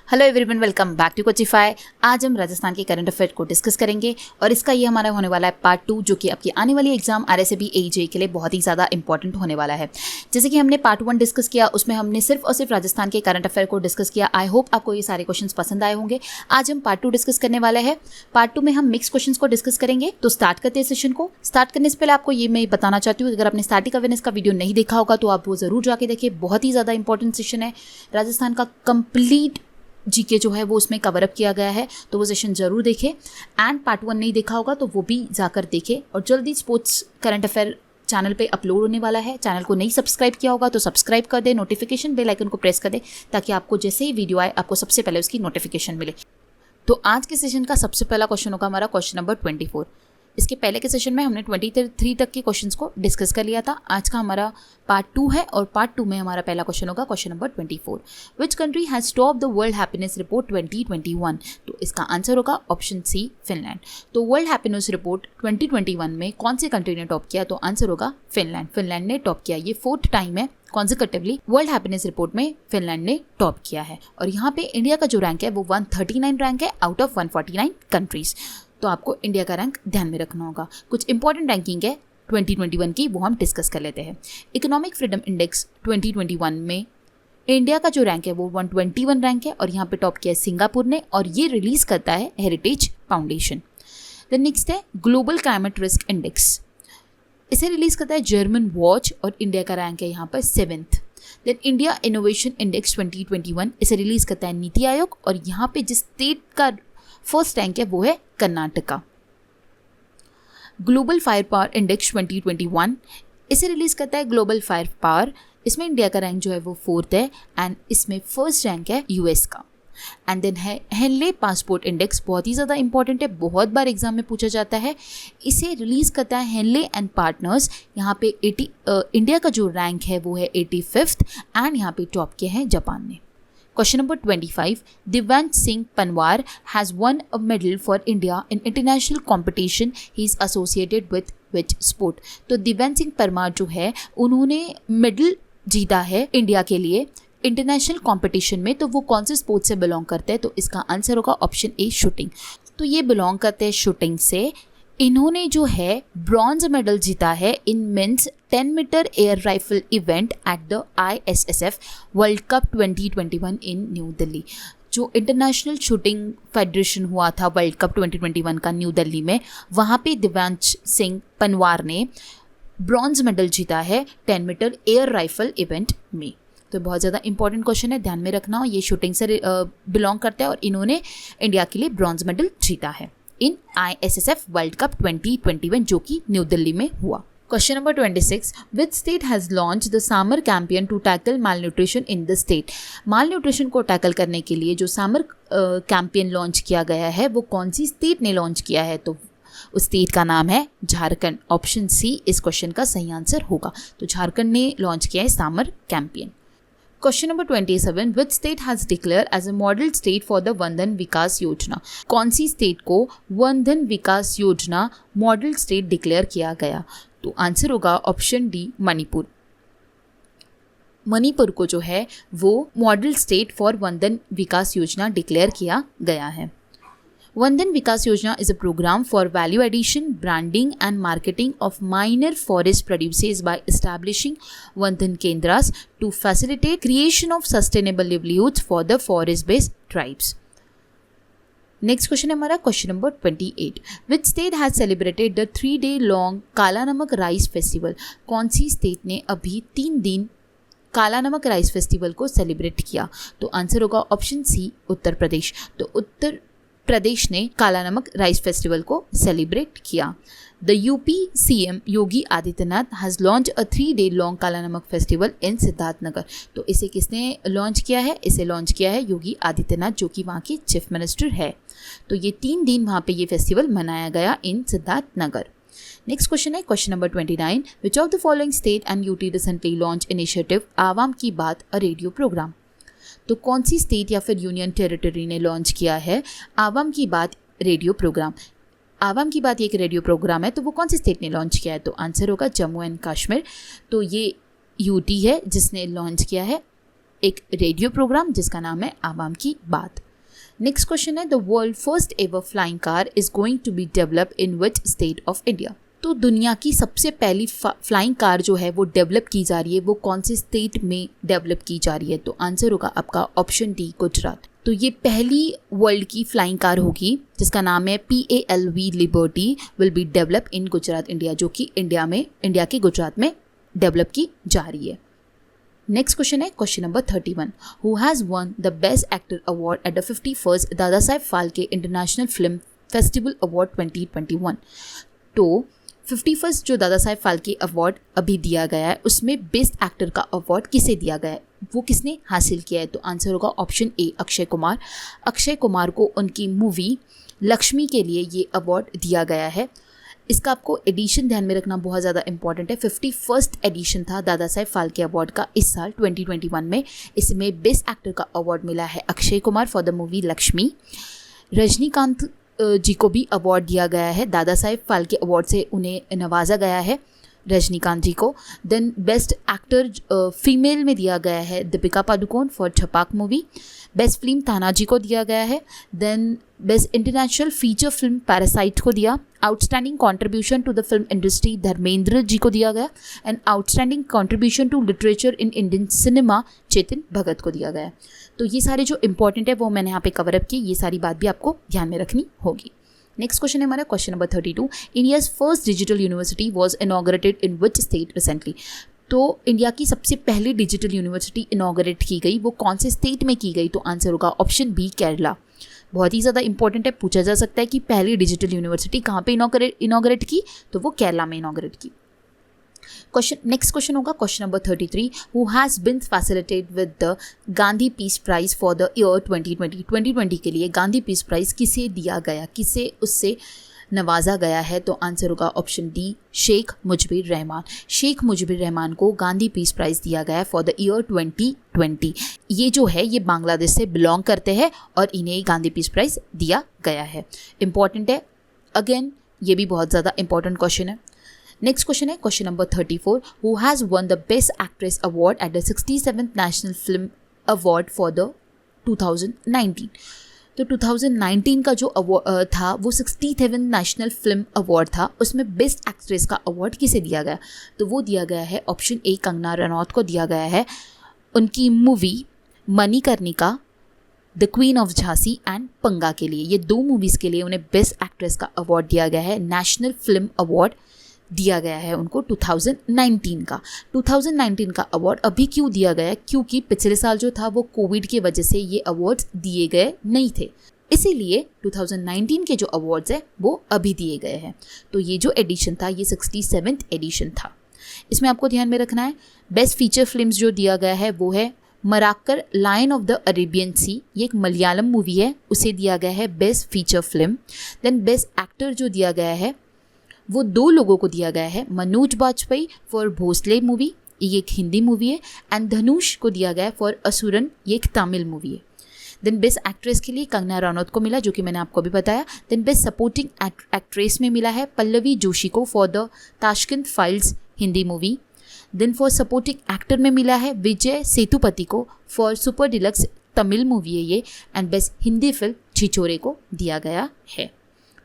Hello everyone, welcome back to Coachify. आज हम राजस्थान के करंट अफेयर को डिस्कस करेंगे और इसका ये हमारा होने वाला है पार्ट 2, जो कि आपकी आने वाली एग्जाम आरएसएबी एजे के लिए बहुत ही ज़्यादा इंपॉर्टेंट होने वाला है। जैसे कि हमने पार्ट 1 डिस्कस किया, उसमें हमने सिर्फ और सिर्फ राजस्थान के करंट अफेयर को डिस्कस किया। आई होप आपको ये सारे क्वेश्चन पसंद आए होंगे। आज हम पार्ट 2 डिस्कस करने वाले हैं। पार्ट 2 में हम मिक्स क्वेश्चन को डिस्कस करेंगे। तो स्टार्ट करते हैं सेशन को। स्टार्ट करने से पहले आपको ये मैं बताना चाहती हूँ, अगर आपने स्टैटिक अवेयरनेस का वीडियो नहीं देखा होगा तो आप वो जरूर जाके देखिए। बहुत ही ज़्यादा इंपॉर्टेंट सेशन है। राजस्थान का कंप्लीट जीके जो है वो उसमें कवर अप किया गया है, तो वो सेशन जरूर देखें। एंड पार्ट 1 नहीं देखा होगा तो वो भी जाकर देखें। और जल्दी स्पोर्ट्स करंट अफेयर चैनल पे अपलोड होने वाला है। चैनल को नहीं सब्सक्राइब किया होगा तो सब्सक्राइब कर दे, नोटिफिकेशन बेल आइकन को प्रेस कर दे, ताकि आपको जैसे ही वीडियो आए आपको सबसे पहले उसकी नोटिफिकेशन मिले। तो आज के सेशन का सबसे पहला क्वेश्चन होगा हमारा क्वेश्चन नंबर 24। इसके पहले के सेशन में हमने 23 तक के क्वेश्चंस को डिस्कस कर लिया था। आज का हमारा पार्ट 2 है और पार्ट 2 में हमारा पहला क्वेश्चन होगा question number 24। Which country has top the world happiness report 2021? तो इसका आंसर होगा ऑप्शन सी, फिनलैंड। तो वर्ल्ड हैप्पीनेस रिपोर्ट 2021 में कौन सी कंट्री ने टॉप किया? तो आंसर होगा फिनलैंड। फिनलैंड ने टॉप किया। ये 4th टाइम है कॉन्जिक्यूटिवली वर्ल्ड हैप्पीनेस रिपोर्ट में फिनलैंड ने टॉप किया है। और यहाँ पे इंडिया का जो रैंक है वो 139 रैंक है आउट ऑफ 149 कंट्रीज। तो आपको इंडिया का रैंक ध्यान में रखना होगा। कुछ इंपॉर्टेंट रैंकिंग है 2021 की, वो हम डिस्कस कर लेते हैं। इकोनॉमिक फ्रीडम इंडेक्स 2021 में इंडिया का जो रैंक है वो 121 रैंक है और यहाँ पे टॉप किया है सिंगापुर ने, और ये रिलीज करता है हेरिटेज फाउंडेशन। द नेक्स्ट है ग्लोबल क्लाइमेट रिस्क इंडेक्स। इसे रिलीज करता है जर्मन वॉच और इंडिया का रैंक है यहाँ पर 7th। Then India innovation index 2021, इसे रिलीज करता है नीति आयोग और यहाँ पे जिस स्टेट का फर्स्ट रैंक है वो है Karnataka. Global fire power index 2021, इसे रिलीज करता है ग्लोबल फायर पावर। इसमें इंडिया का रैंक जो है वो 4th है एंड इसमें फर्स्ट रैंक है यूएस का। एंड देन है हेनले पासपोर्ट इंडेक्स, बहुत ही ज़्यादा इंपॉर्टेंट है, बहुत बार एग्जाम में पूछा जाता है। इसे रिलीज करता है हेनले एंड पार्टनर्स। यहाँ पे इंडिया का जो रैंक है वो है 85th एंड यहाँ पे टॉप किया है जापान ने। Question number 25. Divyansh Singh Panwar has won a medal for India in international competition. He is associated with which sport? तो दिव्यांश सिंह परमार जो है उन्होंने मेडल जीता है इंडिया के लिए इंटरनेशनल कंपटीशन में। तो वो कौन से स्पोर्ट से बिलोंग करते हैं? तो इसका आंसर होगा ऑप्शन ए, शूटिंग। तो ये बिलोंग करते हैं शूटिंग से। इन्होंने जो है ब्रॉन्ज मेडल जीता है in men's 10 metre air rifle event at the ISSF World Cup 2021 in New Delhi. जो इंटरनेशनल शूटिंग फेडरेशन हुआ था वर्ल्ड कप 2021 का न्यू दिल्ली में, वहाँ पे दिव्यांश सिंह पनवार ने ब्रॉन्ज मेडल जीता है 10 मीटर एयर राइफल इवेंट में। तो बहुत ज़्यादा इंपॉर्टेंट क्वेश्चन है, ध्यान में रखना। ये शूटिंग से बिलोंग करता है और इन्होंने इंडिया के लिए ब्रॉन्ज मेडल जीता है इन ISSF वर्ल्ड कप 2021 जो कि न्यू दिल्ली में हुआ। Question number 26. Which state has launch the summer campaign to tackle malnutrition in the state? Malnutrition को टैकल करने के लिए जो समर कैंपेन लॉन्च किया गया है वो कौन सी स्टेट ने लॉन्च किया है? तो उस स्टेट का नाम है झारखंड। ऑप्शन सी इस क्वेश्चन का सही आंसर होगा। तो झारखंड ने लॉन्च किया है summer campaign. Question number 27. Which state has declare as a model state for the Vandhan Vikas योजना? कौन सी स्टेट को वंदन विकास योजना मॉडल स्टेट डिक्लेयर किया गया? तो आंसर होगा ऑप्शन डी, मणिपुर। मणिपुर को जो है वो मॉडल स्टेट फॉर वंदन विकास योजना डिक्लेयर किया गया है। Vandan Vikas Yojana is a program for value addition, branding and marketing of minor forest produces by establishing Vandan Kendras to facilitate creation of sustainable livelihoods for the forest-based tribes. Next question है हमारा question number 28. Which state has celebrated the 3-day long काला नमक rice festival? कौन सी state ने अभी 3 दिन काला नमक राइस फेस्टिवल को सेलिब्रेट किया? तो आंसर होगा ऑप्शन सी, उत्तर प्रदेश। तो उत्तर प्रदेश ने काला नमक राइस फेस्टिवल को सेलिब्रेट किया। The UP CM Yogi Adityanath has launch a 3-day long काला नमक फेस्टिवल इन सिद्धार्थनगर। तो इसे किसने लॉन्च किया है? इसे लॉन्च किया है योगी आदित्यनाथ, जो कि वहाँ के चीफ मिनिस्टर है। तो ये 3 दिन वहाँ पे ये फेस्टिवल मनाया गया इन सिद्धार्थनगर। नेक्स्ट क्वेश्चन है question number 29. Which of the following state and UT recently launch initiative आवाम की बात अ रेडियो प्रोग्राम? तो कौन सी स्टेट या फिर यूनियन टेरिटरी ने लॉन्च किया है आवाम की बात रेडियो प्रोग्राम? आवाम की बात ये एक रेडियो प्रोग्राम है, तो वो कौन सी स्टेट ने लॉन्च किया है? तो आंसर होगा जम्मू एंड कश्मीर। तो ये यूटी है जिसने लॉन्च किया है एक रेडियो प्रोग्राम जिसका नाम है आवाम की बात। नेक्स्ट क्वेश्चन है, the world first ever flying car is going to be develop in which state of India. तो दुनिया की सबसे पहली फ्लाइंग कार जो है वो डेवलप की जा रही है, वो कौन से स्टेट में डेवलप की जा रही है? तो आंसर होगा आपका ऑप्शन डी, गुजरात। तो ये पहली वर्ल्ड की फ्लाइंग कार होगी जिसका नाम है PALV liberty, will be develop in Gujarat India, जो कि इंडिया के गुजरात में डेवलप की जा रही है। नेक्स्ट क्वेश्चन है question number 31, who has won the best actor award at the 51st Dada Saheb Phalke international film festival award 2021। तो 51st जो दादा साहेब फाल्के अवार्ड अभी दिया गया है उसमें बेस्ट एक्टर का अवार्ड किसे दिया गया है, वो किसने हासिल किया है? तो आंसर होगा ऑप्शन ए, अक्षय कुमार। अक्षय कुमार को उनकी मूवी लक्ष्मी के लिए ये अवार्ड दिया गया है। इसका आपको एडिशन ध्यान में रखना बहुत ज़्यादा इंपॉर्टेंट है। 51st एडिशन था दादा साहेब फाल्के अवार्ड का इस साल 2021 में। इसमें बेस्ट एक्टर का अवार्ड मिला है Akshay Kumar for the movie Laxmi. Rajinikanth ji को भी अवार्ड दिया गया है, दादा साहेब फाल्के अवार्ड से उन्हें नवाजा गया है रजनीकांत जी को। देन बेस्ट एक्टर फीमेल में दिया गया है Deepika Padukone for Chhapaak movie. Best film Tanhaji को दिया गया है। Then best international feature film Parasite को दिया। Outstanding contribution to the film industry Dharmendra ji को दिया गया। And outstanding contribution to literature in Indian cinema Chetan Bhagat को दिया गया। तो ये सारे जो इंपॉर्टेंट है वो मैंने यहाँ पे कवर अप की, ये सारी बात भी आपको ध्यान में रखनी होगी। नेक्स्ट क्वेश्चन है हमारा question number 32, India's first digital university was inaugurated in which state recently. तो इंडिया की सबसे पहली डिजिटल यूनिवर्सिटी इनॉग्रेट की गई, वो कौन से स्टेट में की गई? तो आंसर होगा ऑप्शन बी, केरला। बहुत ही ज़्यादा इंपॉर्टेंट है, पूछा जा सकता है कि पहली डिजिटल यूनिवर्सिटी कहाँ पे इनॉग्रेट की, तो वो केरला में इनॉग्रेट की। नेक्स्ट क्वेश्चन होगा question number 33, who has been facilitated with the Gandhi peace prize for the year 2020। 2020 के लिए गांधी पीस प्राइज किसे दिया गया, किसे उससे नवाजा गया है? तो आंसर होगा ऑप्शन डी, शेख मुजबिर रहमान। शेख मुजबिर रहमान को गांधी पीस प्राइज़ दिया गया है फॉर द ईयर 2020। ये जो है ये बांग्लादेश से बिलोंग करते हैं और इन्हें गांधी पीस प्राइज़ दिया गया है। इंपॉर्टेंट है, अगेन ये भी बहुत ज़्यादा इंपॉर्टेंट क्वेश्चन है। नेक्स्ट क्वेश्चन है question number 34, who has won the best actress award at the 67th national film award for the 2019। तो 2019 का जो अवार्ड था वो 67th नेशनल फिल्म अवार्ड था, उसमें बेस्ट एक्ट्रेस का अवार्ड किसे दिया गया? तो वो दिया गया है ऑप्शन ए, कंगना रनौत को दिया गया है उनकी movie Manikarnika, the queen of Jhansi and पंगा के लिए। ये 2 मूवीज़ के लिए उन्हें बेस्ट एक्ट्रेस का अवार्ड दिया गया है, नेशनल फिल्म अवार्ड दिया गया है उनको 2019 का। 2019 का अवार्ड अभी क्यों दिया गया है? क्योंकि पिछले साल जो था वो कोविड की वजह से ये अवार्ड्स दिए गए नहीं थे, इसीलिए 2019 के जो अवार्ड्स हैं वो अभी दिए गए हैं। तो ये जो एडिशन था ये 67th एडिशन था। इसमें आपको ध्यान में रखना है बेस्ट फीचर फिल्म्स जो दिया गया है वो है Marakkar lion of the Arabian sea, ये एक मलयालम मूवी है, उसे दिया गया है best feature film. Then best actor जो दिया गया है वो 2 लोगों को दिया गया है, मनोज बाजपेयी फॉर भोसले मूवी, ये एक हिंदी मूवी है, एंड धनुष को दिया गया है फॉर असुरन, ये एक तमिल मूवी है। देन बेस्ट एक्ट्रेस के लिए कंगना रनौत को मिला, जो कि मैंने आपको अभी बताया। देन बेस्ट सपोर्टिंग एक्ट्रेस में मिला है पल्लवी जोशी को for the Tashkent files Hindi movie. Then for supporting actor में मिला है विजय सेतुपति को for super deluxe Tamil movie है ये। And best Hindi film Chhichhore को दिया गया है।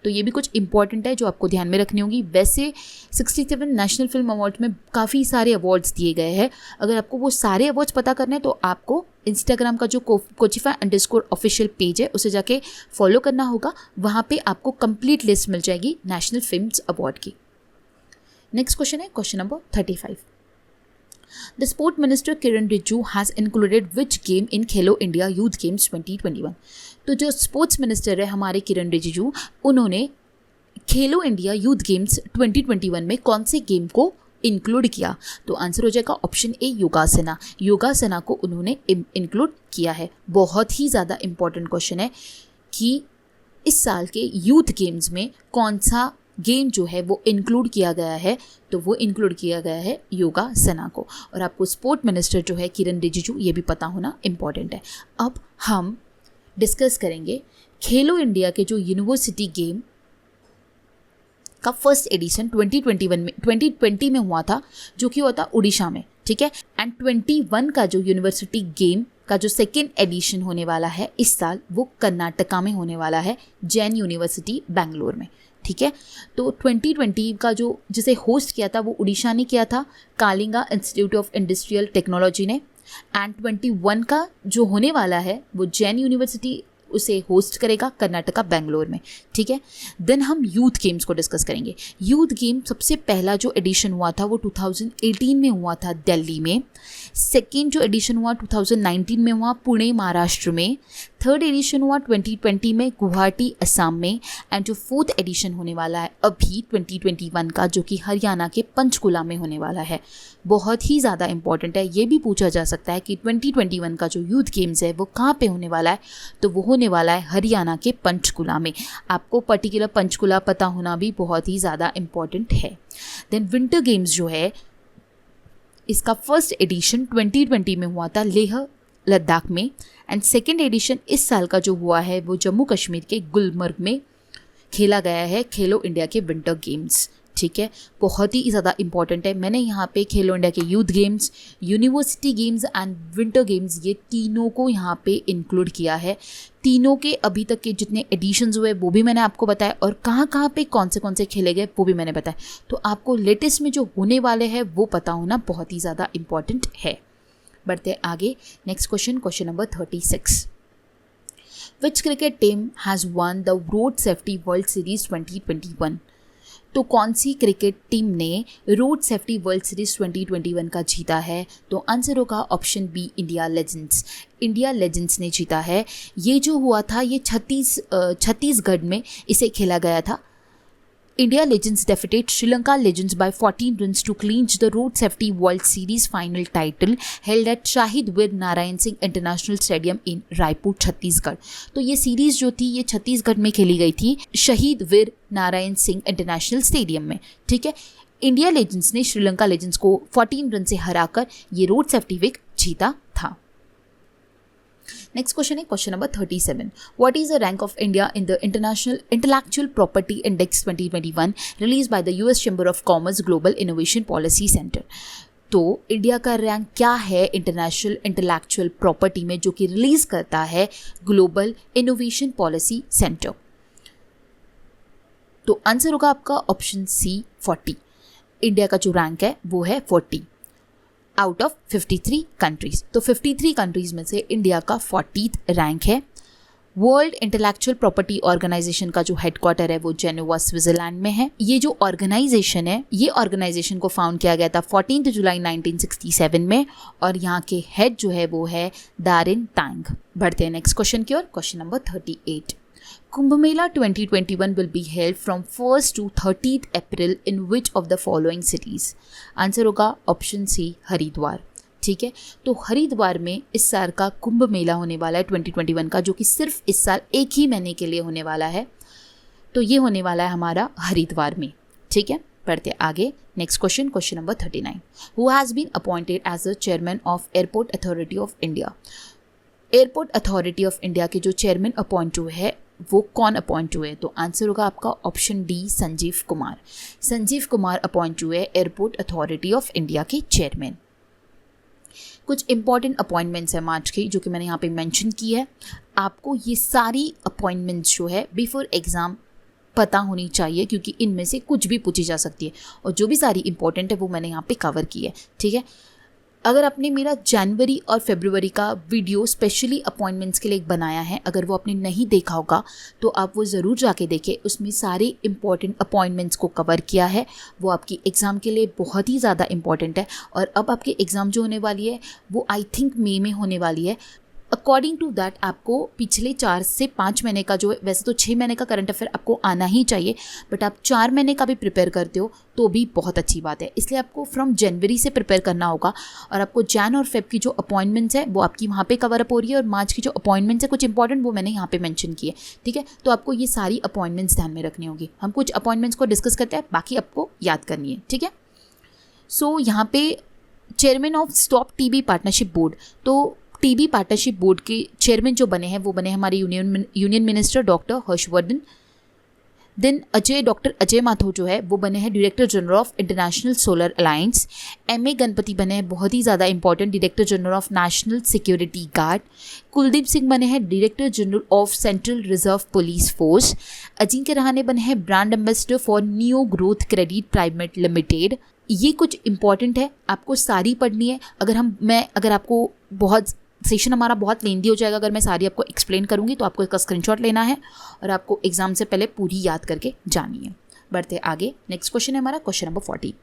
तो ये भी कुछ इंपॉर्टेंट है जो आपको ध्यान में रखनी होगी। वैसे 67 नेशनल फिल्म अवार्ड्स में काफ़ी सारे अवार्ड्स दिए गए हैं। अगर आपको वो सारे अवार्ड्स पता करने हैं तो आपको इंस्टाग्राम का जो कोचिफा_ऑफिशियल पेज है उसे जाके फॉलो करना होगा, वहाँ पे आपको कंप्लीट लिस्ट मिल जाएगी नेशनल फिल्म्स अवार्ड की। नेक्स्ट क्वेश्चन है question number 35, the sport minister Kiran Rijiju has included which game in Khelo India youth games 2021। तो जो स्पोर्ट्स मिनिस्टर है हमारे किरण रिजिजू, उन्होंने खेलो इंडिया यूथ गेम्स 2021 में कौन से गेम को इंक्लूड किया? तो आंसर हो जाएगा ऑप्शन ए, योगासना। योगासना को उन्होंने इंक्लूड किया है। बहुत ही ज़्यादा इंपॉर्टेंट क्वेश्चन है कि इस साल के यूथ गेम्स में कौन सा गेम जो है वो इंक्लूड किया गया है, तो वो इंक्लूड किया गया है योगासना को। और आपको स्पोर्ट मिनिस्टर जो है किरण रिजिजू, ये भी पता होना इम्पॉर्टेंट है। अब हम डिस्कस करेंगे खेलो इंडिया के जो यूनिवर्सिटी गेम का फर्स्ट एडिशन 2020 में हुआ था, जो कि हुआ था उड़ीसा में। ठीक है। एंड 21 का जो यूनिवर्सिटी गेम का जो सेकेंड एडिशन होने वाला है इस साल, वो कर्नाटका में होने वाला है, जैन यूनिवर्सिटी बैंगलोर में, ठीक है। तो 2020 का जो जिसे होस्ट किया था वो उड़ीसा ने किया था, Kalinga institute of industrial technology ने। एंड 21 का जो होने वाला है वो जैन यूनिवर्सिटी उसे होस्ट करेगा, कर्नाटका बैंगलोर में, ठीक है। देन हम यूथ गेम्स को डिस्कस करेंगे। यूथ गेम सबसे पहला जो एडिशन हुआ था वो 2018 में हुआ था दिल्ली में। सेकेंड जो एडिशन हुआ 2019 में हुआ पुणे महाराष्ट्र में। थर्ड एडिशन हुआ 2020 में गुवाहाटी असम में। एंड जो फोर्थ एडिशन होने वाला है अभी 2021 का, जो कि हरियाणा के पंचकुला में होने वाला है, बहुत ही ज़्यादा इंपॉर्टेंट है। ये भी पूछा जा सकता है कि 2021 का जो यूथ गेम्स है वो कहाँ पे होने वाला है, तो वो होने वाला है हरियाणा के पंचकुला में। आपको पर्टिकुलर पंचकुला पता होना भी बहुत ही ज़्यादा इम्पॉर्टेंट है। देन विंटर गेम्स जो है इसका फर्स्ट एडिशन 2020 में हुआ था लेह लद्दाख में। एंड सेकेंड एडिशन इस साल का जो हुआ है वो जम्मू कश्मीर के गुलमर्ग में खेला गया है, खेलो इंडिया के विंटर गेम्स, ठीक है। बहुत ही ज़्यादा इंपॉर्टेंट है। मैंने यहाँ पे खेलो इंडिया के youth games, university games and winter games, ये तीनों को यहाँ पे इंक्लूड किया है। तीनों के अभी तक के जितने एडिशंस हुए वो भी मैंने आपको बताया, और कहाँ पे कौन से खेले गए वो भी मैंने बताया। तो आपको लेटेस्ट में जो होने वाले हैं वो पता होना बहुत ही ज़्यादा इंपॉर्टेंट है। बढ़ते हैं आगे। Next question number 36। Which cricket team has won the road safety world series 2021? तो कौन सी क्रिकेट टीम ने रोड सेफ्टी वर्ल्ड सीरीज 2021 का जीता है? तो आंसर होगा option B, India legends. India legends ने जीता है। ये जो हुआ था ये छत्तीसगढ़ में इसे खेला गया था। India Legends defeated Sri Lanka Legends by 14 runs to clinch the Road Safety World Series final title held at Shahid Veer Narayan Singh International Stadium in Raipur, Chhattisgarh. तो ये सीरीज़ जो थी ये छत्तीसगढ़ में खेली गई थी, शहीद वीर नारायण सिंह इंटरनेशनल स्टेडियम में, ठीक है। इंडिया लेजेंड्स ने श्रीलंका लेजेंड्स को 14 रन से हराकर ये रोड सेफ्टी वीक जीता था। नेक्स्ट क्वेश्चन है question number 37। What is the rank of India in the international intellectual property index 2021 release by the US chamber of commerce global innovation policy centre? तो India का rank क्या है international intellectual property में, जो कि release करता है global innovation policy centre? तो आंसर होगा आपका ऑप्शन सी, 40। इंडिया का जो रैंक है वो है 40 आउट ऑफ 53 कंट्रीज। तो 53 कंट्रीज में से इंडिया का 40th रैंक है। वर्ल्ड इंटेलेक्चुअल प्रॉपर्टी ऑर्गेनाइजेशन का जो हेडक्वार्टर है वो जेनेवा स्विट्जरलैंड में है। ये जो ऑर्गेनाइजेशन है, ये ऑर्गेनाइजेशन को फाउंड किया गया था 14 जुलाई 1967 में, और यहाँ के हेड जो है वो है दारिन तांग। बढ़ते हैं नेक्स्ट क्वेश्चन की ओर। Question number 38। Kumbh Mela 2021 will be held from 1st to 30th April in which of the following cities? Answer होगा ऑप्शन सी, हरिद्वार, ठीक है। तो हरिद्वार में इस साल का कुंभ मेला होने वाला है 2021 का, जो कि सिर्फ इस साल एक ही महीने के लिए होने वाला है। तो ये होने वाला है हमारा हरिद्वार में, ठीक है। बढ़ते आगे। Next question number 39। Who has been appointed as the chairman of Airport Authority of India? Airport authority of India के जो चेयरमैन अपॉइंट हुए हैं वो कौन अपॉइंट हुए? तो आंसर होगा आपका option D, Sanjeev Kumar. Sanjeev Kumar appoint हुए एयरपोर्ट अथॉरिटी ऑफ इंडिया के चेयरमैन। कुछ इंपॉर्टेंट अपॉइंटमेंट्स हैं मार्च की जो कि मैंने यहाँ पे मेंशन की है। आपको ये सारी अपॉइंटमेंट्स जो है बिफोर एग्ज़ाम पता होनी चाहिए, क्योंकि इनमें से कुछ भी पूछी जा सकती है, और जो भी सारी इंपॉर्टेंट है वो मैंने यहाँ पे कवर की है, ठीक है। अगर आपने मेरा जनवरी और फरवरी का वीडियो स्पेशली अपॉइंटमेंट्स के लिए बनाया है, अगर वो आपने नहीं देखा होगा तो आप वो ज़रूर जाके देखें। उसमें सारे इंपॉर्टेंट अपॉइंटमेंट्स को कवर किया है। वो आपकी एग्ज़ाम के लिए बहुत ही ज़्यादा इंपॉर्टेंट है। और अब आपकी एग्ज़ाम जो होने वाली है वो आई थिंक मई में होने वाली है। अकॉर्डिंग टू दैट आपको पिछले 4 से 5 महीने का, जो वैसे तो 6 महीने का करंट अफेयर आपको आना ही चाहिए, बट आप 4 महीने का भी प्रिपेयर करते हो तो भी बहुत अच्छी बात है। इसलिए आपको फ्रॉम जनवरी से प्रिपेयर करना होगा, और आपको जैन और फेब की जो अपॉइंटमेंट्स है वो आपकी वहाँ पे कवर अप हो रही है, और मार्च की जो अपॉइंटमेंट्स है कुछ इंपॉर्टेंट वो मैंने यहाँ पे मेंशन की है, ठीक है। तो आपको ये सारी अपॉइंटमेंट्स ध्यान में रखनी होगी। हम कुछ अपॉइंटमेंट्स को डिस्कस करते हैं, बाकी आपको याद करनी है, ठीक है। सो यहाँ पे chairman of stop TB partnership board, तो टीबी पार्टनरशिप बोर्ड के चेयरमैन जो बने हैं वो बने हमारे union minister doctor Harshvardhan. Then doctor Ajay Mathur जो है वो बने हैं director general of international solar alliance. M.A. Ganapathi बने हैं बहुत ही ज़्यादा important director general of national security guard. Kuldeep Singh बने हैं director general of central reserve police force. Ajinkya Rahane बने हैं brand ambassador for new growth credit private limited. ये कुछ इंपॉर्टेंट है, आपको सारी पढ़नी है। अगर आपको बहुत सेशन हमारा बहुत लेंदी हो जाएगा, अगर मैं सारी आपको एक्सप्लेन करूंगी तो आपको इसका स्क्रीनशॉट लेना है और आपको एग्जाम से पहले पूरी याद करके जानी है। बढ़ते आगे, नेक्स्ट क्वेश्चन है हमारा question number 40।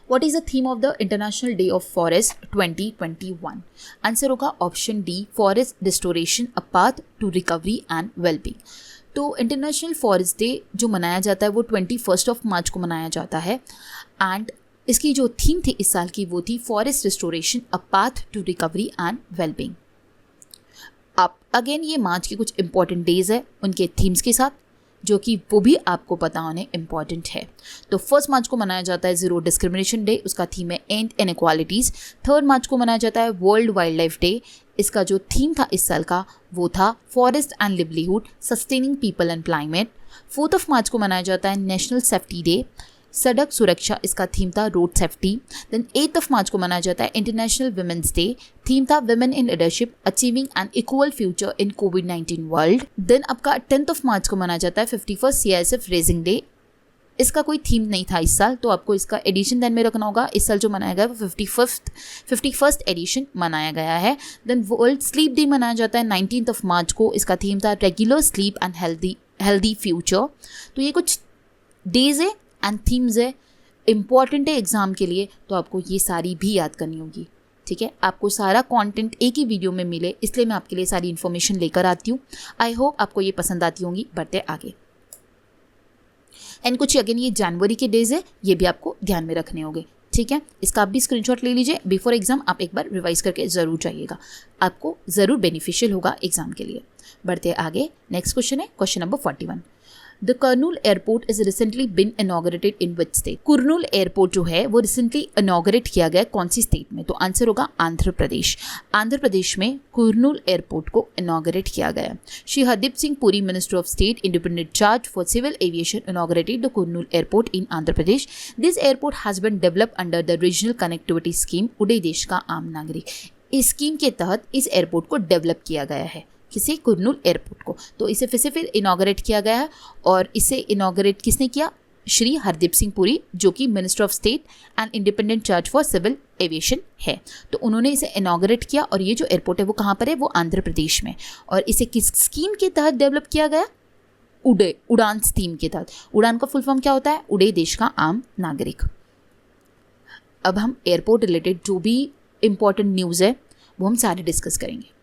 What is the theme of the International Day of Forest 2021? Answer होगा option D, forest restoration a path to recovery and wellbeing. तो इंटरनेशनल फॉरेस्ट डे जो मनाया जाता है वो 21 मार्च को मनाया जाता है एंड इसकी जो थीम थी इस साल की वो थी forest restoration a path to recovery and wellbeing. अब अगेन ये मार्च के कुछ इंपॉर्टेंट डेज है उनके थीम्स के साथ, जो कि वो भी आपको पता होने इम्पॉर्टेंट है। तो 1 मार्च को मनाया जाता है ज़ीरो डिस्क्रिमिनेशन डे, उसका थीम है एंड इनइक्वालिटीज़। 3 मार्च को मनाया जाता है वर्ल्ड वाइल्ड लाइफ डे, इसका जो थीम था इस साल का वो था forest and livelihood sustaining people and climate. 4 मार्च को मनाया जाता है नेशनल सेफ्टी डे, सड़क सुरक्षा, इसका थीम था रोड सेफ्टी। देन 8 मार्च को मनाया जाता है इंटरनेशनल वुमेन्स डे, थीम था women in leadership achieving an equal future in कोविड-19 वर्ल्ड। देन आपका 10 मार्च को मनाया जाता है 51st CISF रेजिंग डे, इसका कोई थीम नहीं था इस साल, तो आपको इसका एडिशन ध्यान में रखना होगा। इस साल जो मनाया गया वो 51st एडिशन मनाया गया है। देन वर्ल्ड स्लीप डे मनाया जाता है 19 मार्च को, इसका थीम था regular sleep and healthy future. तो ये कुछ डेज है एंड थीम्स है, इंपॉर्टेंट है एग्जाम के लिए, तो आपको ये सारी भी याद करनी होगी। ठीक है, आपको सारा कंटेंट एक ही वीडियो में मिले इसलिए मैं आपके लिए सारी इन्फॉर्मेशन लेकर आती हूँ। आई होप आपको ये पसंद आती होंगी। बढ़ते आगे, एंड कुछ अगेन ये जनवरी के डेज है, ये भी आपको ध्यान में रखने होंगे। ठीक है, इसका आप भी स्क्रीनशॉट ले लीजिए, बिफोर एग्जाम आप एक बार रिवाइज करके ज़रूर जाइएगा, आपको ज़रूर बेनिफिशियल होगा एग्जाम के लिए। बढ़ते आगे, नेक्स्ट क्वेश्चन है question number 41। The Kurnool Airport is recently been inaugurated in which state? Kurnool airport जो है वो रिसेंटली इनॉग्रेट किया गया कौन सी स्टेट में? तो आंसर होगा आंध्र प्रदेश। आंध्र प्रदेश में कुरनूल एयरपोर्ट को इनॉग्रेट किया गया। Shri Hardeep Singh Puri, minister of state independent charge for civil aviation, inaugurated the Kurnool airport in Andhra Pradesh. This airport has been developed under the regional connectivity scheme, उड़े देश का आम नागरिक। इस स्कीम के तहत इस एयरपोर्ट को डेवलप किया गया है, किसी कुरनूल एयरपोर्ट को। तो इसे फिर इनॉग्रेट किया गया है और इसे इनॉग्रेट किसने किया? श्री हरदीप सिंह पुरी, जो कि minister of state and independent charge for civil aviation है। तो उन्होंने इसे इनॉग्रेट किया और ये जो एयरपोर्ट है वो कहाँ पर है? वो आंध्र प्रदेश में। और इसे किस स्कीम के तहत डेवलप किया गया? उड़ान स्कीम के तहत। उड़ान का फुल फॉर्म क्या होता है? उड़े देश का आम नागरिक। अब हम एयरपोर्ट रिलेटेड जो भी इंपॉर्टेंट न्यूज़ है वो हम सारे डिस्कस करेंगे।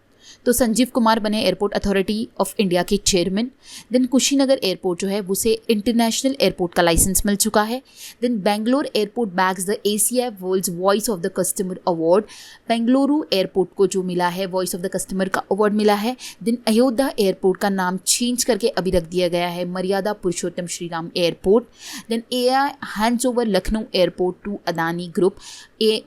तो संजीव कुमार बने एयरपोर्ट अथॉरिटी ऑफ इंडिया के चेयरमैन। देन कुशीनगर एयरपोर्ट जो है उसे इंटरनेशनल एयरपोर्ट का लाइसेंस मिल चुका है। Then Bangalore airport bags the ACI world's voice of the customer award. Bengaluru airport को जो मिला है वॉइस ऑफ द कस्टमर का अवार्ड मिला है। देन अयोध्या एयरपोर्ट का नाम चेंज करके अभी रख दिया गया है Maryada Purushottam Shriram airport. Then AI hands over Lucknow airport to Adani group.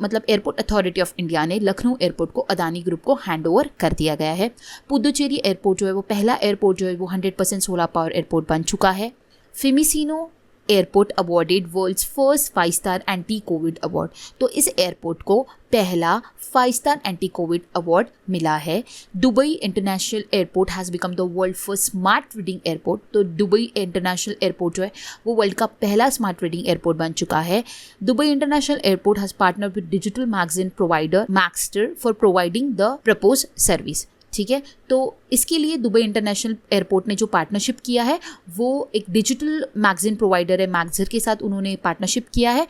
मतलब एयरपोर्ट अथॉरिटी ऑफ इंडिया ने लखनऊ एयरपोर्ट को अदानी ग्रुप को हैंड ओवर कर दिया गया है। पुदुचेरी एयरपोर्ट जो है वो पहला एयरपोर्ट जो है वो 100% सोलर पावर एयरपोर्ट बन चुका है। फिमिसिनो airport awarded world's first five-star anti Covid award. तो इस एयरपोर्ट को पहला 5-स्टार एंटी कोविड अवार्ड मिला है। Dubai international airport has become the world first smart reading airport. तो दुबई इंटरनेशनल एयरपोर्ट जो है वो वर्ल्ड का पहला स्मार्ट रीडिंग एयरपोर्ट बन चुका है। Dubai international airport has partner with digital magazine provider Magzter for providing the propose service. ठीक है, तो इसके लिए दुबई इंटरनेशनल एयरपोर्ट ने जो पार्टनरशिप किया है वो एक डिजिटल मैगजीन प्रोवाइडर है मैक्सर के साथ उन्होंने पार्टनरशिप किया है,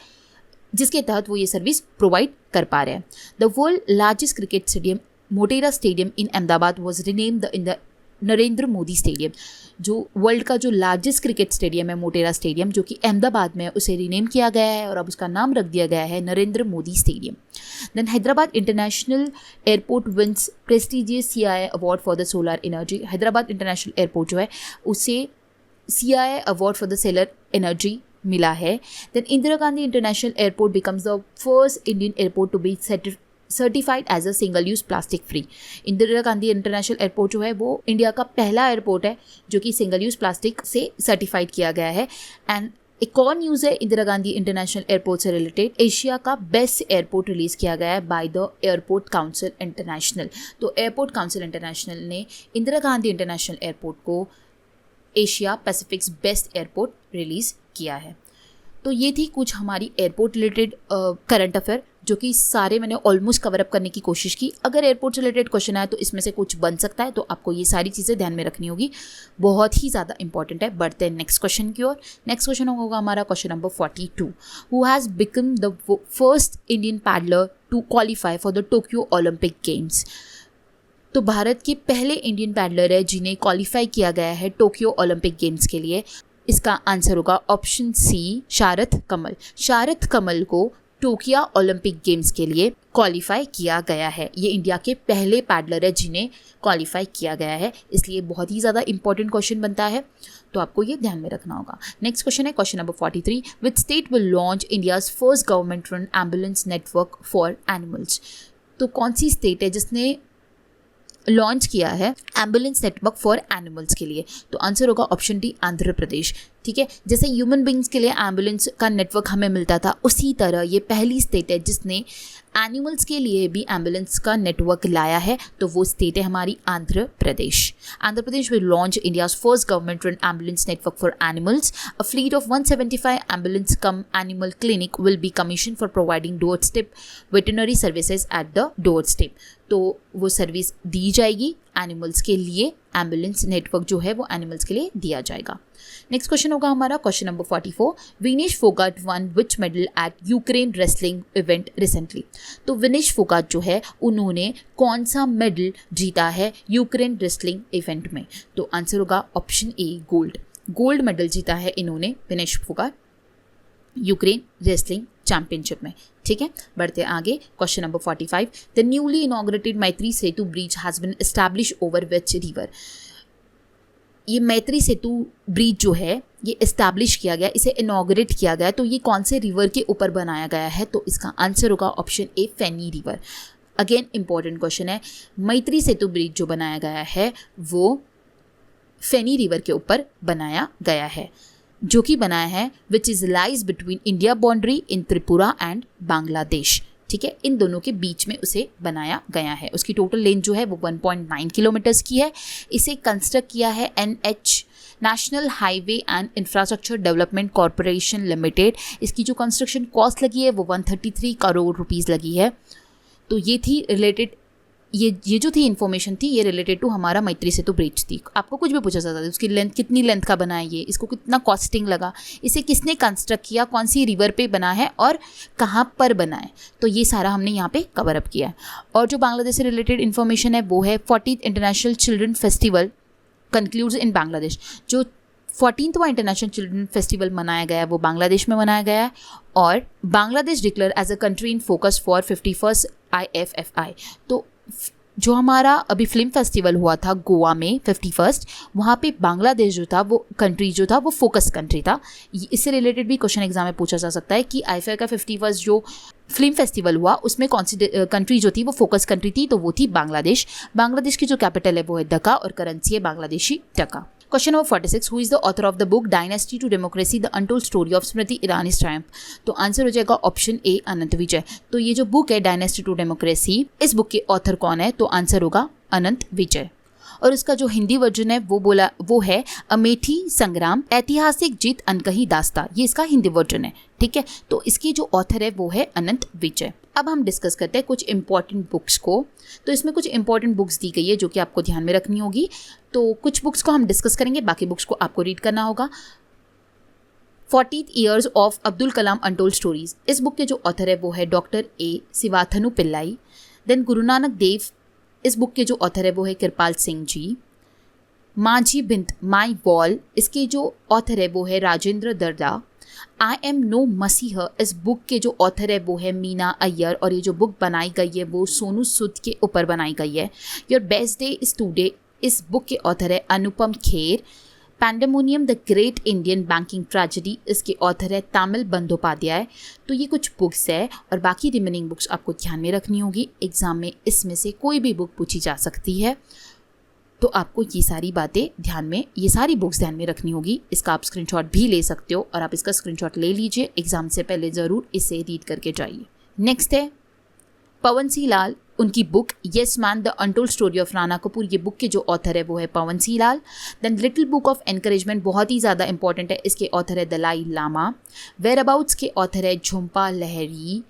जिसके तहत वो ये सर्विस प्रोवाइड कर पा रहे हैं। The world largest cricket stadium Motera stadium in Ahmedabad was renamed in the Narendra Modi stadium. जो वर्ल्ड का जो लार्जेस्ट क्रिकेट स्टेडियम है मोटेरा स्टेडियम, जो कि अहमदाबाद में है, उसे रीनेम किया गया है और अब उसका नाम रख दिया गया है Narendra Modi stadium. Then Hyderabad international airport wins prestigious CII award for the solar energy. Hyderabad international airport जो है उसे CII award for the solar energy मिला है। Then Indira Gandhi international airport becomes the first Indian airport to be certified as a single use plastic free. Indira Gandhi international airport जो है वो India का पहला एयरपोर्ट है जो कि सिंगल यूज़ प्लास्टिक से सर्टिफाइड किया गया है। एंड एक और न्यूज़ है इंदिरा गांधी इंटरनेशनल एयरपोर्ट से रिलेटेड, एशिया का बेस्ट एयरपोर्ट रिलीज़ किया गया है by the airport council international. तो एयरपोर्ट काउंसिल इंटरनेशनल ने इंदिरा गांधी इंटरनेशनल एयरपोर्ट को एशिया पैसिफिक्स बेस्ट एयरपोर्ट रिलीज़ किया है। तो ये थी कुछ हमारी एयरपोर्ट रिलेटेड करंट अफेयर जो कि सारे मैंने ऑलमोस्ट कवर अप करने की कोशिश की। अगर एयरपोर्ट से रिलेटेड क्वेश्चन आए तो इसमें से कुछ बन सकता है, तो आपको ये सारी चीज़ें ध्यान में रखनी होगी, बहुत ही ज़्यादा इंपॉर्टेंट है। बढ़ते हैं नेक्स्ट क्वेश्चन की ओर। नेक्स्ट क्वेश्चन होगा हमारा question number 42। Who has become the first Indian paddler to qualify for the Tokyo Olympic games. तो भारत के पहले इंडियन पैडलर है जिन्हें क्वालिफाई किया गया है टोक्यो ओलंपिक गेम्स के लिए। इसका आंसर होगा ऑप्शन सी, शारथ कमल। शारथ कमल को टोक्यो ओलंपिक गेम्स के लिए क्वालिफाई किया गया है। ये इंडिया के पहले पैडलर है जिन्हें क्वालिफाई किया गया है, इसलिए बहुत ही ज़्यादा इंपॉर्टेंट क्वेश्चन बनता है, तो आपको ये ध्यान में रखना होगा। नेक्स्ट क्वेश्चन है question number 43। Which state will launch India's first government run ambulance network for animals. तो कौन सी स्टेट है जिसने लॉन्च किया है एम्बुलेंस नेटवर्क फॉर एनिमल्स के लिए? तो आंसर होगा ऑप्शन डी, आंध्र प्रदेश। ठीक है, जैसे ह्यूमन बींग्स के लिए एम्बुलेंस का नेटवर्क हमें मिलता था, उसी तरह ये पहली स्टेट है जिसने एनिमल्स के लिए भी एम्बुलेंस का नेटवर्क लाया है, तो वो स्टेट है हमारी Andhra Pradesh. Andhra Pradesh will launch India's first government run ambulance network for animals. A fleet of 175 ambulance cum animal clinic will be commission for providing door step veterinary services at the door step. तो वो service दी जाएगी animals के लिए, ambulance network जो है वो animals के लिए दिया जाएगा। नेक्स्ट क्वेश्चन होगा हमारा question number 44। Vinesh Phogat one which medal at Ukraine wrestling event recently. तो विनेश फोगाट जो है उन्होंने कौन सा मेडल जीता है यूक्रेन रेसलिंग इवेंट में? तो आंसर होगा option A, gold. Gold medal जीता है इन्होंने Vinesh Phogat Ukraine wrestling championship में। ठीक है, बढ़ते आगे question number 45। The newly inaugurated Maitri Setu bridge has been establish over which river. ये मैत्री सेतु ब्रिज जो है ये इस्टेब्लिश किया गया, इसे इनॉग्रेट किया गया, तो ये कौन से रिवर के ऊपर बनाया गया है? तो इसका आंसर होगा option A, Feni river. Again important question है, मैत्री सेतु ब्रिज जो बनाया गया है वो फेनी रिवर के ऊपर बनाया गया है, जो कि बनाया है which is lies between India boundary in Tripura and Bangladesh. ठीक है, इन दोनों के बीच में उसे बनाया गया है। उसकी टोटल लेंथ जो है वो 1.9 किलोमीटर्स की है। इसे कंस्ट्रक्ट किया है NH national highway and infrastructure development corporation limited. इसकी जो कंस्ट्रक्शन कॉस्ट लगी है वो 133 करोड़ रुपीज़ लगी है। तो ये थी रिलेटेड, ये जो थी इन्फॉर्मेशन थी ये रिलेटेड टू हमारा मैत्री सेतु ब्रिज थी। आपको कुछ भी पूछा जाता है, उसकी लेंथ कितनी लेंथ का बना है, ये इसको कितना कॉस्टिंग लगा, इसे किसने कंस्ट्रक्ट किया, कौन सी रिवर पे बना है और कहाँ पर बना है, तो ये सारा हमने यहाँ पे कवर अप किया है। और जो बांग्लादेश से रिलेटेड इन्फॉर्मेशन है वो है 40th international children festival concludes in Bangladesh. जो 14वां इंटरनेशनल चिल्ड्रन फेस्टिवल मनाया गया है वो बांग्लादेश में मनाया गया है, और Bangladesh declare as a country in focus for 51st IFFI। तो जो हमारा अभी फिल्म फेस्टिवल हुआ था गोवा में 51st, वहाँ पे बांग्लादेश जो था वो कंट्री जो था वो फोकस कंट्री था। इससे रिलेटेड भी क्वेश्चन एग्जाम में पूछा जा सकता है कि IFFI का 51st जो फिल्म फेस्टिवल हुआ उसमें कौन सी कंट्री जो थी वो फोकस कंट्री थी, तो वो थी बांग्लादेश। बांग्लादेश की जो कैपिटल है वो है ढाका और करेंसी है Bangladeshi taka. Question number 46। Who is the author of the book dynasty to democracy the untold story of Smriti Irani's triumph. तो आंसर हो जाएगा ऑप्शन ए, अनंत विजय। तो ये जो बुक है डायनेस्टी टू डेमोक्रेसी, इस बुक के ऑथर कौन है? तो आंसर होगा अनंत विजय। और इसका जो हिंदी वर्जन है वो है अमेठी संग्राम ऐतिहासिक जीत अनकही दास्ता, ये इसका हिंदी वर्जन है। ठीक है, तो इसकी जो ऑथर है वो है अनंत विजय। अब हम डिस्कस करते हैं कुछ इंपॉर्टेंट बुक्स को। तो इसमें कुछ इंपॉर्टेंट बुक्स दी गई है जो कि आपको ध्यान में रखनी होगी। तो कुछ बुक्स को हम डिस्कस करेंगे, बाकी बुक्स को आपको रीड करना होगा। 40 Years of Abdul Kalam untold stories, इस बुक के जो ऑथर है वो है doctor A सिवाथनु Pillai. Then Guru Nanak Dev, इस बुक के जो ऑथर है वो है कृपाल सिंह जी। माझी बिंत माई वॉल, इसके जो ऑथर है वो है राजेंद्र दर्दा। आई एम नो मसीह, इस बुक के जो ऑथर है वो है मीना अय्यर, और ये जो बुक बनाई गई है वो सोनू सूद के ऊपर बनाई गई है। Your best day is today, इस बुक के ऑथर है Anupam Kher. Pandemonium the great Indian banking tragedy, इसके ऑथर है तामिल बंदोपाध्याय। तो ये कुछ बुक्स है और बाकी रिमेनिंग बुक्स आपको ध्यान में रखनी होगी। एग्जाम में इसमें से कोई भी बुक पूछी जा सकती है, तो आपको ये सारी बातें ध्यान में, ये सारी बुक्स ध्यान में रखनी होगी। इसका आप स्क्रीनशॉट भी ले सकते हो और आप इसका स्क्रीनशॉट ले लीजिए, एग्जाम से पहले ज़रूर इसे रीड करके जाइए। नेक्स्ट है पवन सिंह लाल, उनकी book yes man the untold story of Rana Kapoor. ये बुक के जो ऑथर है वो है Pawan Singh Lal. Then little book of encouragement बहुत ही ज़्यादा इंपॉर्टेंट है, इसके ऑथर है दलाई लामा। वेयर अबाउट्स के ऑथर है Jhumpa Lahiri.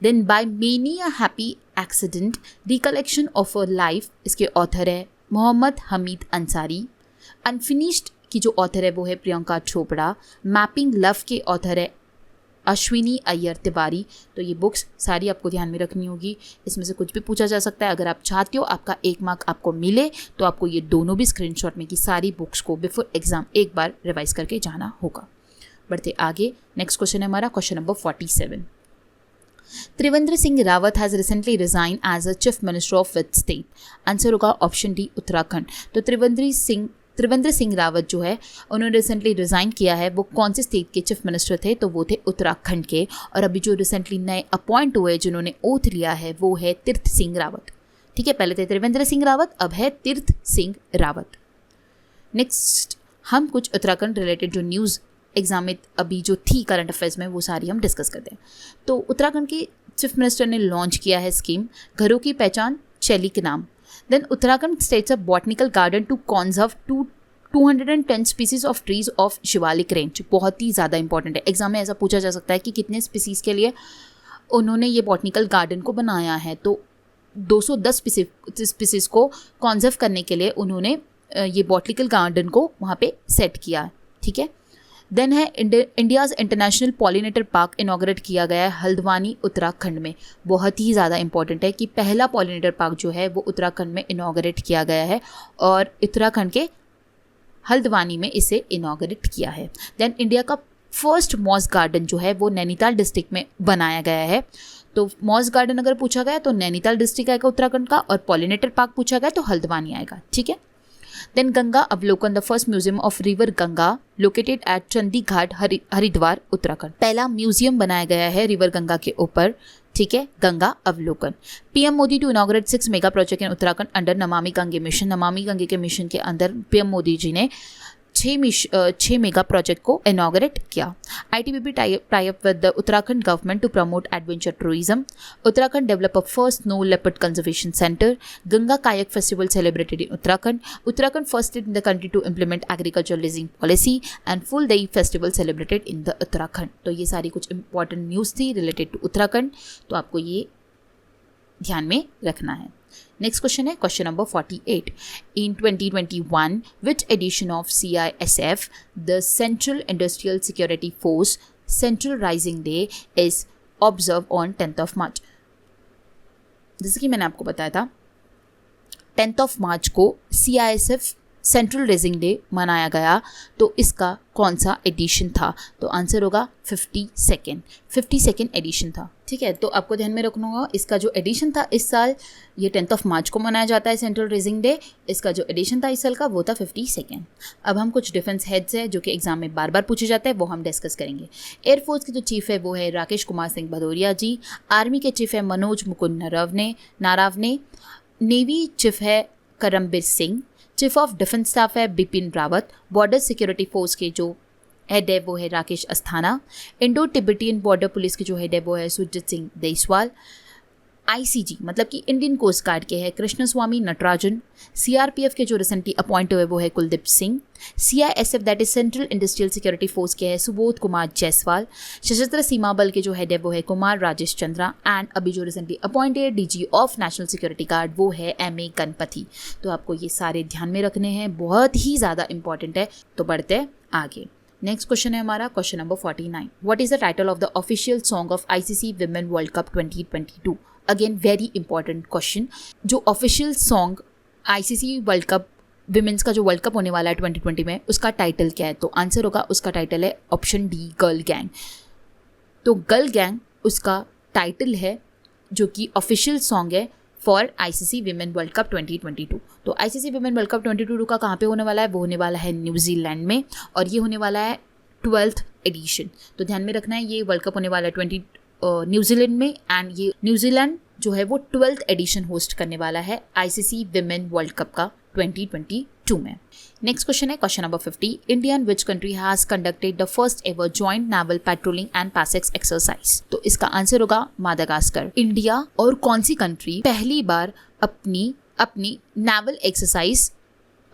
Then by many a happy accident recollection of a life, इसके ऑथर है मोहम्मद हमीद अंसारी। अनफिनिश्ड की जो ऑथर है वो है प्रियंका चोपड़ा। मैपिंग लव के ऑथर है अश्विनी अय्यर तिवारी। तो ये बुक्स सारी आपको ध्यान में रखनी होगी, इसमें से कुछ भी पूछा जा सकता है। अगर आप चाहते हो आपका 1 मार्क आपको मिले तो आपको ये दोनों भी स्क्रीनशॉट में की सारी बुक्स को बिफोर एग्जाम एक बार रिवाइज करके जाना होगा। बढ़ते आगे, नेक्स्ट क्वेश्चन है हमारा question number 47। Trivendra Singh Rawat has recently resign as a chief minister of which state? Answer होगा ऑप्शन डी उत्तराखंड। तो त्रिवेंद्र सिंह रावत जो है उन्होंने रिसेंटली रिज़ाइन किया है। वो कौन से स्टेट के चीफ मिनिस्टर थे? तो वो थे उत्तराखंड के। और अभी जो रिसेंटली नए अपॉइंट हुए जिन्होंने ओथ लिया है वो है तीर्थ सिंह रावत। ठीक है, पहले थे त्रिवेंद्र सिंह रावत, अब है तीर्थ सिंह रावत। नेक्स्ट हम कुछ उत्तराखंड रिलेटेड जो न्यूज़ एग्जाम में अभी जो थी करंट अफेयर्स में वो सारी हम डिस्कस करते हैं। तो उत्तराखंड के चीफ मिनिस्टर ने लॉन्च किया है स्कीम घरों की पहचान चैली के नाम। Then Uttarakhand states a botanical garden to conserve 210 species of trees of Shivalik range. बहुत ही ज़्यादा इंपॉर्टेंट है, एग्जाम में ऐसा पूछा जा सकता है कि कितने स्पीसीज के लिए उन्होंने ये बॉटनिकल गार्डन को बनाया है। तो 210 स्पीसीज को कॉन्जर्व करने के लिए उन्होंने ये बॉटनिकल गार्डन को वहाँ पे सेट किया। ठीक है, देन है India's international pollinator park inaugurate किया गया है हल्द्वानी उत्तराखंड में। बहुत ही ज़्यादा इंपॉर्टेंट है कि पहला पॉलिनेटर पार्क जो है वो उत्तराखंड में इनॉग्रेट किया गया है और उत्तराखंड के हल्द्वानी में इसे इनॉग्रेट किया है। देन इंडिया का फर्स्ट मॉस गार्डन जो है वो नैनीताल डिस्ट्रिक्ट में बनाया गया है। तो मॉस गार्डन अगर पूछा गया तो नैनीताल डिस्ट्रिक्ट आएगा उत्तराखंड का, और पॉलिनेटर पार्क पूछा गया तो हल्द्वानी आएगा। ठीक है, देन गंगा अवलोकन the first museum of river Ganga located at Chandighat Haridwar Uttarakhand. पहला म्यूजियम बनाया गया है रिवर गंगा के ऊपर। ठीक है, Ganga Avlokan. PM Modi to inaugurate 6 mega project in Uttarakhand under Namami Gange mission. Namami Gange के मिशन के अंदर पीएम मोदी जी ने 6 मेगा प्रोजेक्ट को इनॉग्रेट किया। ITBP tie up with the Uttarakhand government to promote adventure tourism. Uttarakhand develop a first snow leopard conservation centre. Ganga kayak festival celebrated in Uttarakhand. Uttarakhand first state in the country to implement agriculture leasing policy and Phool Dei festival celebrated in the Uttarakhand. तो ये सारी कुछ important news थी related to Uttarakhand, तो आपको ये ध्यान में रखना है। नेक्स्ट क्वेश्चन है question number 48। In 2021 which edition of CISF the Central Industrial Security Force Central Rising Day is observed on 10th of March? जैसे कि मैंने आपको बताया था 10th of March को CISF सेंट्रल राइजिंग डे मनाया गया, तो इसका कौन सा एडिशन था? तो आंसर होगा 52nd एडिशन था। ठीक है, तो आपको ध्यान में रखना होगा इसका जो एडिशन था इस साल, ये 10th ऑफ मार्च को मनाया जाता है सेंट्रल राइजिंग डे। इसका जो एडिशन था इस साल का वो था 52nd। अब हम कुछ डिफेंस हेड्स है जो कि एग्जाम में बार बार पूछे जाते हैं, वो हम डिस्कस करेंगे। एयरफोर्स के जो चीफ है वो है राकेश कुमार सिंह भदौरिया जी। आर्मी के चीफ है मनोज मुकुंद नारावने। नेवी चीफ है Karambir Singh. Chief of defence staff है Bipin Rawat. Border security force के जो हेड है वो है Rakesh Asthana. Indo Tibetan border police के जो हेड है वो है सुरजीत सिंह देसवाल। आईसीजी मतलब कि इंडियन कोस्ट गार्ड के है कृष्ण स्वामी नटराजन। सीआरपीएफ के जो रिसेंटली अपॉइंट हुए वो है Kuldeep Singh. CISF that is central industrial security force के है सुबोध कुमार जायसवाल। सशस्त्र सीमा बल के जो हेड है वो है कुमार राजेश चंद्रा। एंड अभी जो recently appointed DG of national security guard वो है एमए गणपति। तो आपको ये सारे ध्यान में रखने हैं, बहुत ही ज़्यादा इंपॉर्टेंट है। तो बढ़ते हैं आगे। नेक्स्ट क्वेश्चन है हमारा question number 49। What is the title of the official song of ICC women world cup 2022? Again very important question. जो official song ICC world cup women's का जो वर्ल्ड कप होने वाला है 2020 में, उसका टाइटल क्या है? तो आंसर होगा उसका टाइटल है ऑप्शन डी गर्ल गैंग। तो गर्ल गैंग उसका टाइटल है जो कि ऑफिशियल सॉन्ग है for ICC women world cup 2022। तो आईसीसी विमेन वर्ल्ड कप 2022 का कहाँ पे होने वाला है? वो होने वाला है न्यूजीलैंड में, और ये होने वाला है 12th एडिशन। तो ध्यान में रखना है, ये वर्ल्ड कप होने वाला है न्यूजीलैंड में, एंड ये न्यूजीलैंड जो है वो 12th एडिशन होस्ट करने वाला है आईसीसी विमेन वर्ल्ड कप का 2022 में। नेक्स्ट क्वेश्चन है question number 50। India and which country has conducted the first ever joint naval patrolling and PASSEX exercise? तो इसका आंसर होगा मादागास्कर। इंडिया और कौन सी कंट्री पहली बार अपनी naval exercise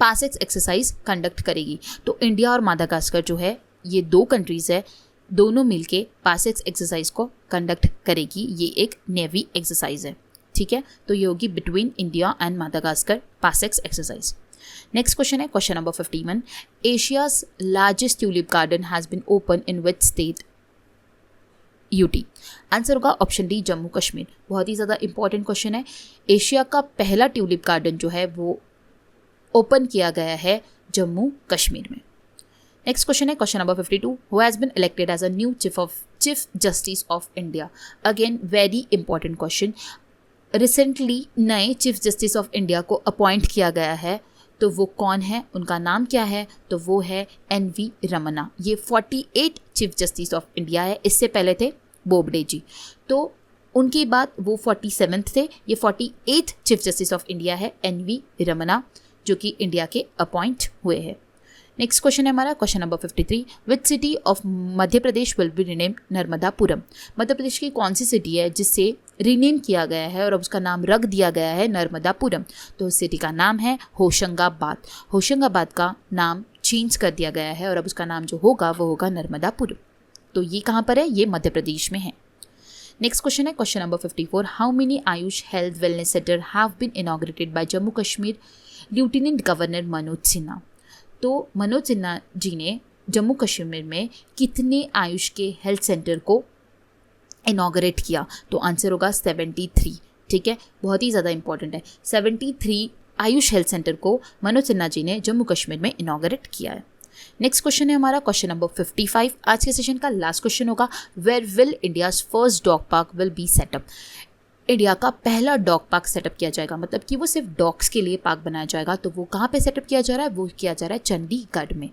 PASSEX exercise conduct करेगी? तो इंडिया और मादागास्कर जो है ये दो कंट्रीज है, दोनों मिलके पैसेक्स एक्सरसाइज को कंडक्ट करेगी। ये एक नेवी एक्सरसाइज है, ठीक है। तो ये होगी between India and Madagascar PASSEX exercise. Next question है question number 51। Asia's largest tulip garden has been open in which state? UT. Answer होगा ऑप्शन डी, जम्मू कश्मीर। बहुत ही ज़्यादा इंपॉर्टेंट क्वेश्चन है। एशिया का पहला ट्यूलिप गार्डन जो है वो ओपन किया गया है जम्मू कश्मीर में। नेक्स्ट क्वेश्चन है question number 52। Who has been elected as a new chief justice of India? Again very important question. Recently नए चीफ जस्टिस ऑफ इंडिया को अपॉइंट किया गया है, तो वो कौन है, उनका नाम क्या है? तो वो है NV रमन्ना। ये 48 चीफ जस्टिस ऑफ इंडिया है। इससे पहले थे बोबडे जी, तो उनके बाद वो 47th थे। ये 48th chief justice of India है NV रमन्ना, जो कि इंडिया के अपॉइंट हुए हैं। नेक्स्ट क्वेश्चन है हमारा question number 53। Which city of Madhya Pradesh will be renamed Narmadapuram? Madhya Pradesh की कौन सी सिटी है जिससे रीनेम किया गया है और अब उसका नाम रख दिया गया है नर्मदापुरम? तो उस सिटी का नाम है होशंगाबाद। होशंगाबाद का नाम चेंज कर दिया गया है और अब उसका नाम जो होगा वो होगा नर्मदापुरम। तो ये कहाँ पर है? ये मध्य प्रदेश में है। नेक्स्ट क्वेश्चन है question number 54। How many AYUSH health wellness centre have been inaugurated by Jammu Kashmir lieutenant governor Manoj Sinha? तो मनोज सिन्हा जी ने जम्मू कश्मीर में कितने आयुष के हेल्थ सेंटर को इनॉग्रेट किया? तो आंसर होगा 73, ठीक है। बहुत ही ज़्यादा इंपॉर्टेंट है। 73 आयुष हेल्थ सेंटर को मनोज सिन्हा जी ने जम्मू कश्मीर में इनॉग्रेट किया है। नेक्स्ट क्वेश्चन है हमारा क्वेश्चन नंबर 55। आज के सेशन का लास्ट क्वेश्चन होगा, where will India's first dog park will be set up? India का पहला डॉग पार्क सेटअप किया जाएगा, मतलब कि वो सिर्फ डॉग्स के लिए पार्क बनाया जाएगा। तो वो कहाँ पे सेटअप किया जा रहा है? वो किया जा रहा है चंडीगढ़ में।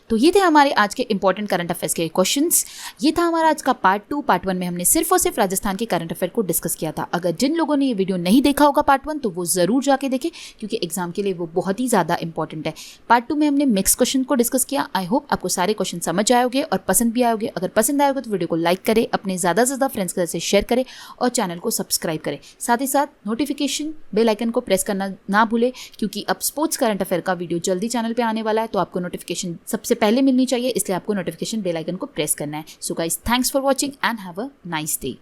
तो ये थे हमारे आज के इंपॉर्टेंट करंट अफेयर्स के क्वेश्चंस। ये था हमारा आज का पार्ट 2। पार्ट 1 में हमने सिर्फ और सिर्फ राजस्थान के करंट अफेयर को डिस्कस किया था। अगर जिन लोगों ने ये वीडियो नहीं देखा होगा पार्ट 1, तो वो ज़रूर जाके देखें, क्योंकि एग्जाम के लिए वो बहुत ही ज़्यादा इंपॉर्टेंट है। पार्ट 2 में हमने मिक्स क्वेश्चन को डिस्कस किया। आई होप आपको सारे क्वेश्चन समझ आएंगे और पसंद भी आएंगे। अगर पसंद आएगा तो वीडियो को लाइक करें, अपने ज़्यादा से ज़्यादा फ्रेंड्स के साथ शेयर करें और चैनल को सब्सक्राइब करें। साथ ही साथ नोटिफिकेशन बेल आइकन को प्रेस करना ना भूलें, क्योंकि अब स्पोर्ट्स करंट अफेयर का वीडियो जल्दी चैनल पर आने वाला है। तो आपको नोटिफिकेशन सबसे पहले मिलनी चाहिए, इसलिए आपको नोटिफिकेशन बेल आइकन को प्रेस करना है। So guys, thanks for watching and have a nice day.